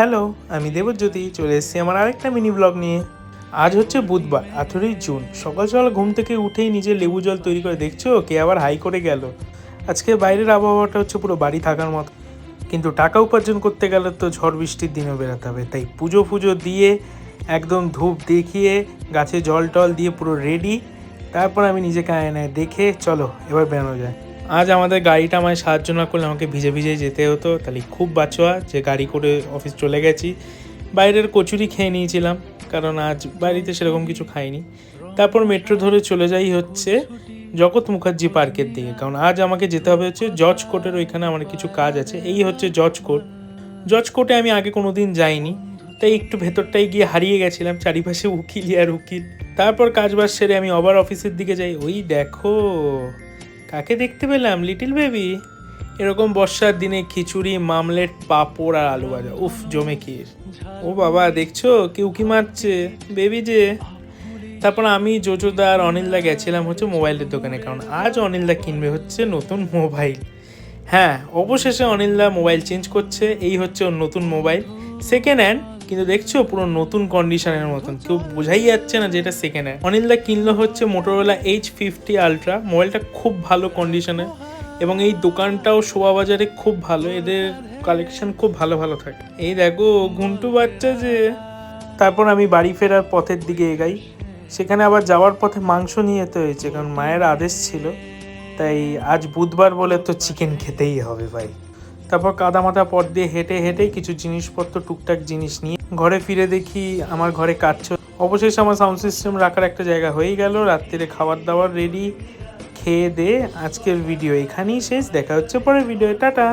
Hello, আমি দেবজ্যোতি চলে এসেছি আমার আরেকটা মিনি ব্লগ নিয়ে। আজ হচ্ছে বুধবার 18ই জুন। সকাল সকাল ঘুম থেকে উঠেই নিজের লেবু জল তৈরি করে দেখছো কে আবার হাই করে গেল। আজকে বাইরের আবহাওয়াটা হচ্ছে পুরো বাড়ি থাকার মতো, কিন্তু টাকা উপার্জন করতে গেলে তো ঝড় বৃষ্টির দিনেও বেরোতে হবে। তাই পুজো ফুজো দিয়ে একদম ধূপ দেখিয়ে গাছে জল টল দিয়ে পুরো রেডি। তারপর আমি নিজেকে আয়নায় দেখে চলো এবার বেরোনো যায়। আজ আমাদের গাড়িটা আমায় সাহায্য না করলে আমাকে ভিজে ভিজে যেতে হতো, তাহলে খুব বাঁচোয়া যে গাড়ি করে অফিস চলে গেছি। বাইরের কচুরি খেয়ে নিয়েছিলাম, কারণ আজ বাড়িতে সেরকম কিছু খাইনি। তারপর মেট্রো ধরে চলে যাই হচ্ছে জগৎ মুখার্জি পার্কের দিকে, কারণ আজ আমাকে যেতে হবে হচ্ছে জজ কোর্টের ওইখানে আমার কিছু কাজ আছে। এই হচ্ছে জজ কোর্ট। জজ কোর্টে আমি আগে কোনো দিন যাইনি, তাই একটু ভেতরটাই গিয়ে হারিয়ে গেছিলাম, চারিপাশে উকিলই আর উকিল। তারপর কাজবাজ সেরে আমি আবার অফিসের দিকে যাই। ওই দেখো কাকে দেখতে পেলাম, লিটিল বেবি। এরকম বর্ষার দিনে খিচুড়ি, মামলেট, পাঁপড় আর আলু ভাজা, উফ জমে ক্ষীর। ও বাবা দেখছো কেউ কি মারছে, বেবি যে। তারপর আমি জোজোদা আর অনিলদা গেছিলাম হচ্ছে মোবাইলের দোকানে, কারণ আজ অনিলদা কিনবে হচ্ছে নতুন মোবাইল। হ্যাঁ, অবশেষে অনিলদা মোবাইল চেঞ্জ করছে। এই হচ্ছে ওর নতুন মোবাইল, সেকেন্ড হ্যান্ড, কিন্তু দেখছো পুরো নতুন কন্ডিশনের মতন, কেউ বোঝাই যাচ্ছে না যে এটা সেকেন্ড হ্যান্ড। অনিলদা কিনলো হচ্ছে মোটোরোলা H50 আলট্রা। মোবাইলটা খুব ভালো কন্ডিশনে, এবং এই দোকানটাও শোভাবাজারে খুব ভালো, এদের কালেকশন খুব ভালো ভালো থাকে। এই দেখো ঘুন্টু বাচ্চা যে। তারপর আমি বাড়ি ফেরার পথের দিকে এগাই। সেখানে আবার যাওয়ার পথে মাংস নিয়ে যেতে হয়েছে, কারণ মায়ের আদেশ ছিল। তাই আজ বুধবার বলে তো চিকেন খেতেই হবে ভাই। তারপর কাদামাথা পথ দিয়ে হেঁটে হেঁটে কিছু জিনিসপত্র, টুকটাক জিনিস নিয়ে ঘরে ফিরে দেখি আমার ঘরে কাজ চলছে। অবশেষে আমার সাউন্ড সিস্টেম রাখার একটা জায়গা হয়ে গেল। রাত্রিরে খাবার দাবার রেডি। খেয়ে দে আজকের ভিডিও এখানেই শেষ। দেখা হচ্ছে পরের ভিডিও, টাটা।